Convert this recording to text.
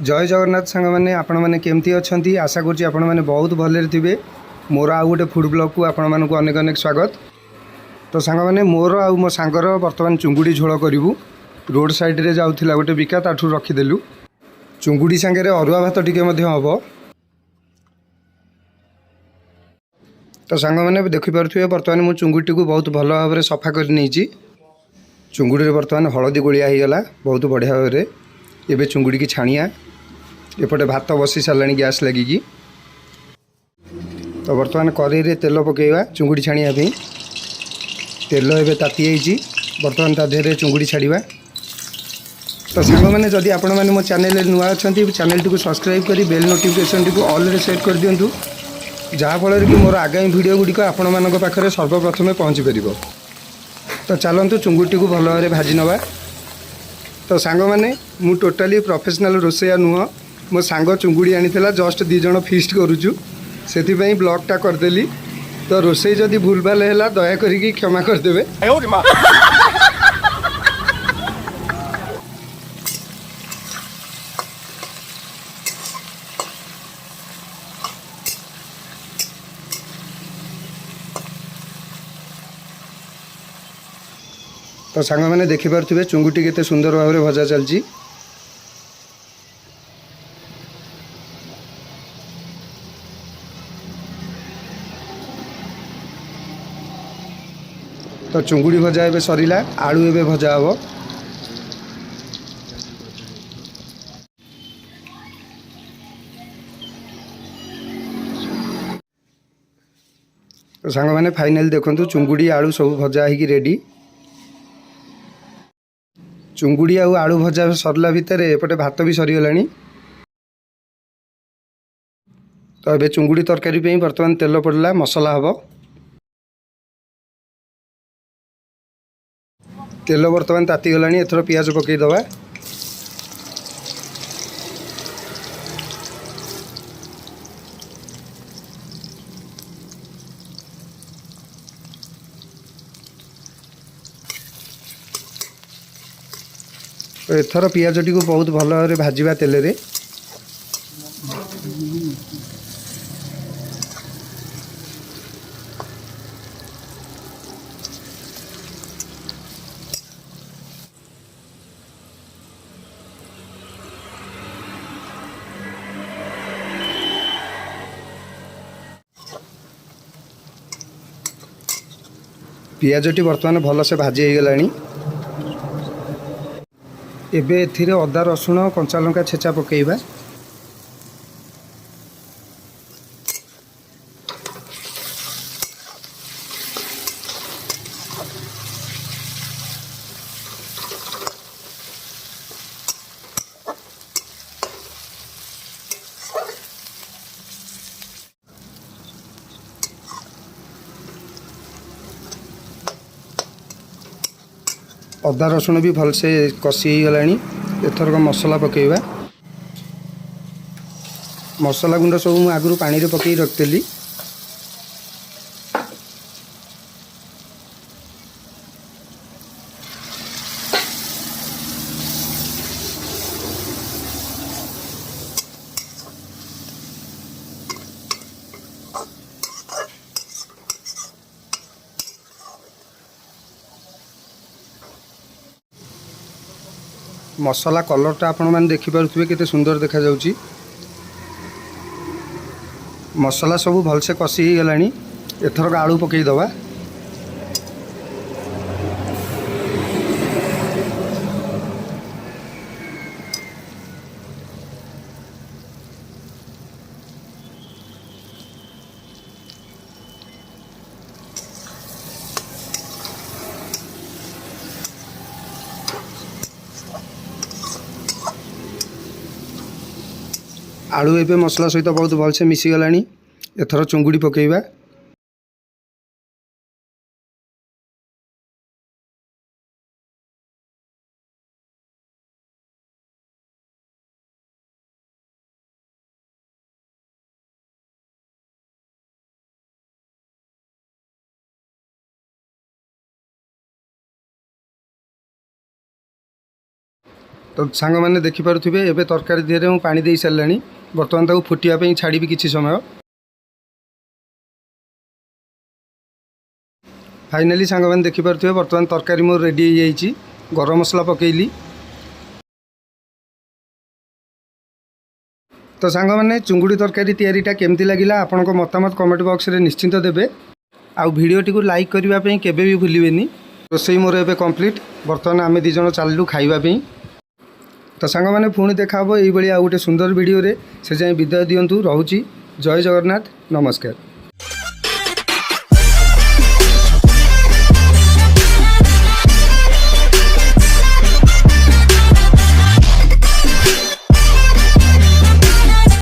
जय जगन्नाथ सांग मैंने आपण मैंने केमती अच्छा आशा करुँच आपण मैंने बहुत भले थे। मोर आउ गोटे फूड ब्लॉग को आपण मानक अनेक अनेक स्वागत। तो सांग मैंने मोर आ मो सांगर बर्तमान चुंगुड़ी झोल करूँ। रोड साइड रे जाऊला गोटे बिका ताठू रखीदेलु। चुंगुड़ी सांगे अरुआ भात टिके हम। तो सांग मैंने देखिपे बर्तमान मु चुंगुड़ी को बहुत भल भाव में सफा कर नहीं। चुंगुड़ी बर्तमान हलदी गोलिया होगला बहुत बढ़िया भाव में। एबे चुंगुड़ी की छाणिया एपटे भात बसी सारा गैस लगिकी। तो बर्तमान कड़े तेल पकेवा चुंगुड़ी छाणिया तेल एवं ताती बर्तमान ता देहरे चुंगुड़ी छाड़ा। तो सांग मैंने जदि आपण मैंने मो चैनल नुआ अच्छा चैनल टी सब्सक्राइब कर बेल नोटिफिकेशन टी ऑल रे सेट कर दिंतु जहाँफल कि मोर आगामी वीडियो गुड़िक आपण मान पाखे सर्वप्रथमें पहुँची पार। तो चलतु चुंगुड़ी को भल भाव भाजी नवा। तो सांग मैंने मु टोटाली प्रोफेशनल रोसैया नुह। मो सांग चुंगुड़ी आनी जस्ट 2 जण फीस्ट करुचु से ब्लॉगटा करदेली। तो रोसई जदि भूल भाल है दया करी क्षमा करदे। तो सांग मैंने देखिपे चुंगुटी केते सुंदर भाव में भजा चलची। तो चुंगुड़ी भजा एवं सरला आलू एवं भजा हम। तो सांग मैंने फाइनल देखु चुंगुड़ी आलू सब भजा हो रेडी। चुंगुड़ी आलू भजा सरला भितर एपटे भात भी सरीगला। तो ये चुंगुड़ी तरकारी बर्तमान तेल पड़ला मसला हम। तेल बर्तमान ताती गला एथर पियाज पकईदवा। तो एथर पियाज टी बहुत भल भाव भाजवा तेल रे। पियाजटी बर्तमान भल से भाजी हो गला। एबे एथिरे अदा रसुण कंचा लंका छेचा पकेइबा। अदा रसुण भी भल से कषि हो गला। एथरक मसला पकेइबा। मसला गुंड सब मु आगु पानी रे पकई रखतेली। मसला कलरटा आपण मैंने देखिपे केते सुंदर देखा जाउची। मसला सब भल से कषि हो गला। एथरक आलू पकईदवा। आलू एबे मसला सहित बहुत भल से मिसी गला। एथर चुंगुड़ी पकेइबा। तो सांग मैंने देखिपे एवं तरकारी देहरे मुझे पानी दे सारा बर्तमान ताको फुटापी छाड़ी किसी समय। फाइनाली सांग मैंने देखिपे बर्तमान तरकारी मोर रेडी हो जाइए। गरम मसला पकेली। तो सांग मैंने चुंगुड़ी तरकारी तैयारीटा केमती लगिला आपनको मतामत कमेंट बॉक्स रे निश्चिंत देबे। आउ वीडियोटी को लाइक करने केबे भी भूलिबेनी। रोसई मोर एबे कंप्लीट। बर्तमान आम दी जन चलू खाइबापी। तो सांग मैंने पुणी देखा ये आउ गोटे सुंदर वीडियो रे से जाए विदाय दिंतु। रोची जय जगन्नाथ नमस्कार।